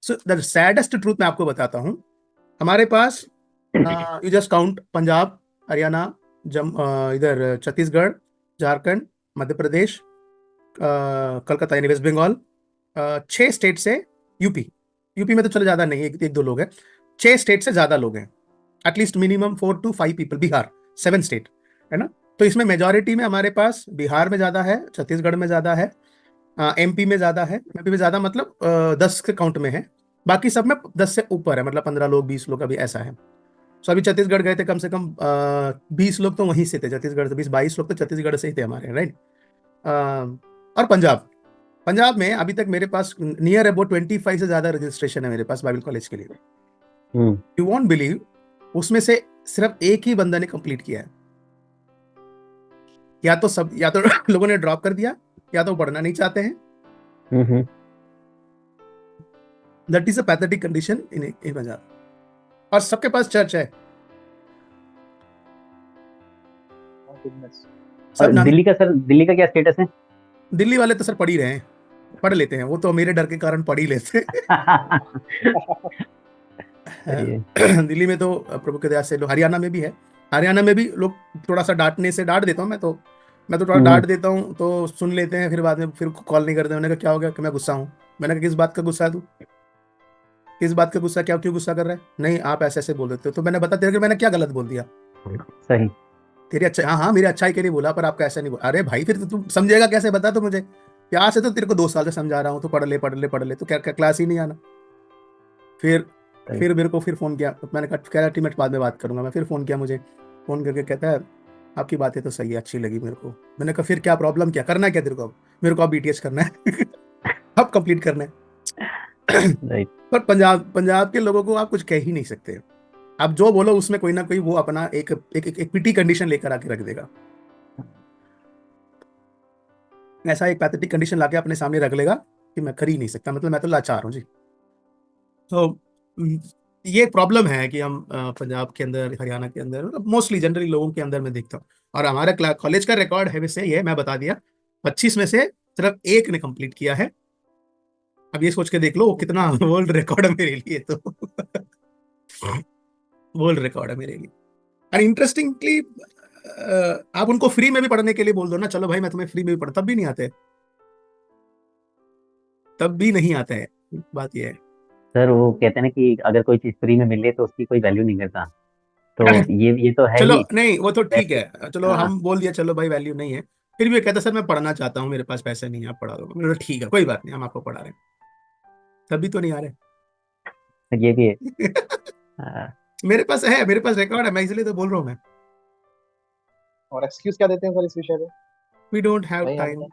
So the saddest truth मैं आपको बताता हूँ, हमारे पास you just count Punjab, Haryana, इधर छत्तीसगढ़, झारखंड, मध्य प्रदेश, कलकत्ता यानी वेस्ट बंगाल, 6 स्टेट से यूपी। यूपी में तो चलो ज्यादा नहीं, एक दो लोग हैं। 6 स्टेट से ज्यादा लोग हैं, at least minimum 4 to 5 people. Bihar 7 state है ना, तो इसमें मेजोरिटी में हमारे पास बिहार में ज्यादा है, छत्तीसगढ़ में ज्यादा है, एमपी में ज्यादा है। एमपी में ज्यादा मतलब 10 के काउंट में है, बाकी सब में 10 से ऊपर है, मतलब 15 लोग 20 लोग अभी ऐसा है। सो अभी छत्तीसगढ़ गए थे, कम से कम 20 लोग तो वहीं से थे, छत्तीसगढ़ से 20-22 लोग तो छत्तीसगढ़ से ही थे हमारे, राइट। और पंजाब, पंजाब में अभी तक मेरे पास नियर अबाउट 25 से ज्यादा रजिस्ट्रेशन है मेरे पास बाइबल कॉलेज के लिए। यू वॉन्ट बिलीव, उसमें से सिर्फ एक ही बंदा ने कंप्लीट किया है। या तो लोगों ने ड्रॉप कर दिया, या तो पढ़ना नहीं चाहते हैं। That is a pathetic condition in Punjab. और सबके पास चर्च है। और दिल्ली का सर, दिल्ली का क्या स्टेटस है? दिल्ली वाले तो सर पढ़ ही रहे हैं, पढ़ लेते हैं, वो तो मेरे डर के कारण पढ़ ही लेते सही है। दिल्ली में तो प्रभु के दया से लोग, हरियाणा में भी है, हरियाणा में भी लोग थोड़ा सा डांटने से डांट देता हूँ मैं तो थोड़ा हम्म। डांट देता हूँ तो सुन लेते हैं, फिर बाद में फिर कॉल नहीं करते। मैंने कहा क्या हो गया कि मैं गुस्सा हूँ। मैंने कहा किस बात का गुस्सा है तू, किस बात का गुस्सा, क्या क्यों गुस्सा कर रहा है? नहीं आप ऐसे ऐसे बोल देते हो। तो मैंने बता तेरे को मैंने क्या गलत बोल दिया? सही। तेरी अच्छा, हाँ हाँ मेरी अच्छाई के लिए बोला, पर आपका ऐसा नहीं बोला। अरे भाई फिर तो तू समझेगा कैसे, बता तो मुझे। प्यार से तो तेरे को 2 साल से समझा रहा हूँ, तो पढ़ ले पढ़ ले पढ़ ले, तो क्या क्या क्लास ही नहीं आना? फिर सही। फिर मेरे को फिर फोन किया, मैंने कहा कह रहा टीमेट बाद में बात करूंगा मैं। फिर फोन किया मुझे, फोन करके कहता है आपकी बातें तो सही है, अच्छी लगी मेरे को। मैंने कहा फिर क्या प्रॉब्लम, क्या करना है क्या तेरे को अब? मेरे को अब बीटीएस करना है अब कंप्लीट करना है राइट। पर पंजाब पंजाब के लोगों को आप कुछ कह ही नहीं सकते। आप जो बोलो उसमें कोई ना कोई वो अपना एक पिटी कंडीशन लेकर आके रख देगा। ऐसा एक पैथेटिक कंडीशन लाके अपने सामने रख लेगा कि मैं कर ही नहीं सकता, मतलब मैं तो लाचार हूँ जी। तो ये प्रॉब्लम है कि हम पंजाब के अंदर, हरियाणा के अंदर, मतलब मोस्टली जनरली लोगों के अंदर मैं देखता हूँ। और हमारा कॉलेज का रिकॉर्ड है वैसे ये मैं बता दिया, 25 में से सिर्फ एक ने कंप्लीट किया है। अब ये सोच के देख लो वो कितना वर्ल्ड रिकॉर्ड है मेरे लिए, तो वर्ल्ड रिकॉर्ड है मेरे लिए। और इंटरेस्टिंगली आप उनको फ्री में भी पढ़ने के लिए बोल दो ना, चलो भाई मैं तुम्हें फ्री में भी पढ़, तब भी नहीं आते, तब भी नहीं आते हैं। बात ये सर वो कहते हैं ना कि अगर कोई चीज फ्री में मिले तो उसकी कोई वैल्यू नहीं करता। तो है ये तो है चलो ही। नहीं वो तो ठीक वैसे। है, चलो हाँ। हम बोल दिया, चलो भाई वैल्यू नहीं है। फिर भी वो कहता सर मैं पढ़ना चाहता हूँ, मेरे पास पैसे नहीं है, आप पढ़ा दो। मैंने कहा, ठीक है कोई बात नहीं, हम आपको पढ़ा रहे हैं। तभी तो नहीं आ ये भी है। रहे हाँ। मेरे पास है, मेरे पास रिकॉर्ड है, मैं इसलिए तो बोल रहा हूँ मैं। और एक्सक्यूज क्या देते हैं सर इस विषय पे? वी डोंट हैव नहीं टाइम। आता।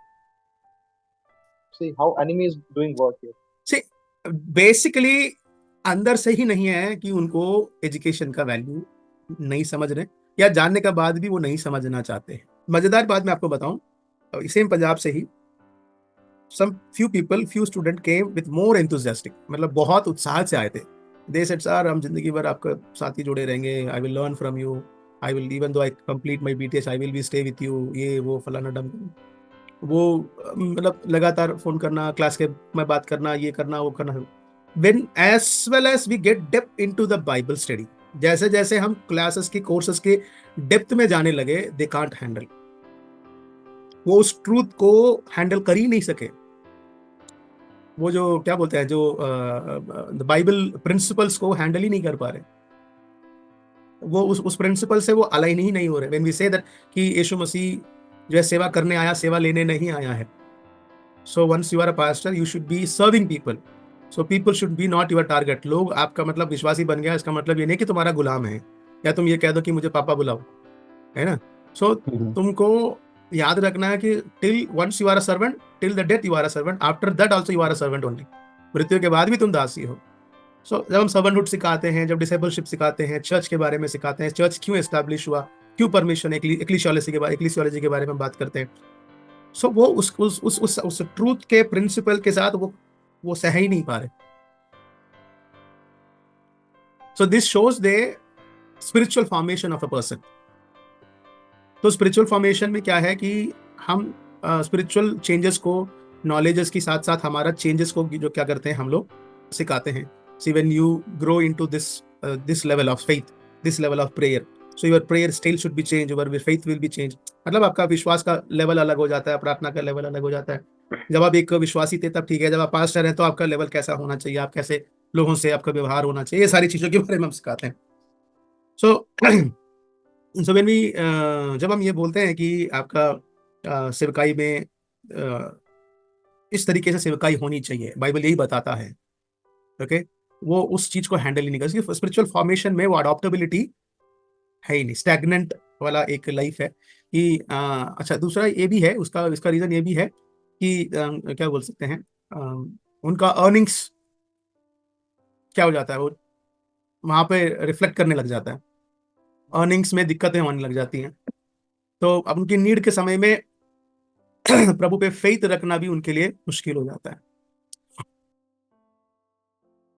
See how enemy is doing work here. See basically अंदर से ही नहीं है कि उनको एजुकेशन का वैल्यू नहीं समझ रहे, या जानने का बाद भी वो नहीं समझना चाहते हैं। मजेदार बात मैं आपको बताऊं, सेम पंजाब से ही some few student came with more enthusiastic, मतलब बहुत उत्साह से आए थे। they said सर हम जिंदगी भर आपका साथ ही जुड़े रहेंगे, I will learn from you, I will even though I complete my BTS I will be stay with you, ये वो फलाना डम। वो मतलब लगातार फोन करना, क्लास के में बात करना, ये करना वो करना। when as well as we get depth into the bible study, जैसे जैसे हम क्लासेस की कोर्सेस के डेप्थ में जाने लगे, दे कांट हैंडल, वो उस ट्रूथ को हैंडल कर ही नहीं सके। वो जो क्या बोलते हैं, जो बाइबल प्रिंसिपल्स को हैंडल ही नहीं कर पा रहे, वो उस प्रिंसिपल से वो अलाइन ही नहीं हो रहे। व्हेन वी से दैट कि यीशु मसीह जो है सेवा करने आया, सेवा लेने नहीं आया है। So once you are a pastor you should be serving people, so people should be not your target. लोग आपका मतलब विश्वासी बन गया, इसका मतलब ये नहीं कि तुम्हारा गुलाम है, या तुम ये कह दो कि मुझे पापा बुलाओ, है ना। सो तुमको याद रखना है कि till once you are a servant, till the death you are a servant, after that also you are a servant only. मृत्यु के बाद भी तुम दासी हो। जब हम सर्वेंटहुड सिखाते हैं, जब डिसेबलशिप सिखाते हैं, चर्च के बारे में सिखाते हैं, चर्च क्यों एस्टैब्लिश हुआ, क्यों परमिशन, एक्लीसियोलॉजी के बारे में बात करते हैं। वो उस ट्रूथ के प्रिंसिपल के साथ वो सह ही नहीं पा रहे। So this shows the spiritual formation of a person. तो स्पिरिचुअल फॉर्मेशन में क्या है कि हम स्पिरिचुअल चेंजेस को, नॉलेजेस के साथ साथ हमारा चेंजेस को जो क्या करते हैं हम लोग सिखाते हैं। See when you grow into this level of faith, this level of prayer, so your prayer style should be change, your faith will be change. मतलब आपका विश्वास का लेवल अलग हो जाता है, प्रार्थना का लेवल अलग हो जाता है। जब आप एक विश्वासी थे तब ठीक है, जब आप पास्टर हैं तो आपका लेवल कैसा होना चाहिए, आप कैसे लोगों से आपका व्यवहार होना चाहिए, ये सारी चीजों के बारे में हम सिखाते हैं। सो सो व्हेन वी, जब हम ये बोलते हैं कि आपका सेवकाई में इस तरीके से सेवकाई होनी चाहिए, बाइबल यही बताता है, ओके, वो उस चीज को हैंडल ही नहीं कर, स्पिरिचुअल फॉर्मेशन में वो अडॉप्टेबिलिटी है ही नहीं, स्टैग्नेंट वाला एक लाइफ है कि अच्छा, दूसरा ये भी है, उसका इसका रीजन ये भी है कि क्या बोल सकते हैं, उनका अर्निंग्स क्या हो जाता है, वो वहां पे रिफ्लेक्ट करने लग जाता है, अर्निंग्स में दिक्कतें होने लग जाती हैं। तो अब उनकी नीड के समय में प्रभु पे फेथ रखना भी उनके लिए मुश्किल हो जाता है।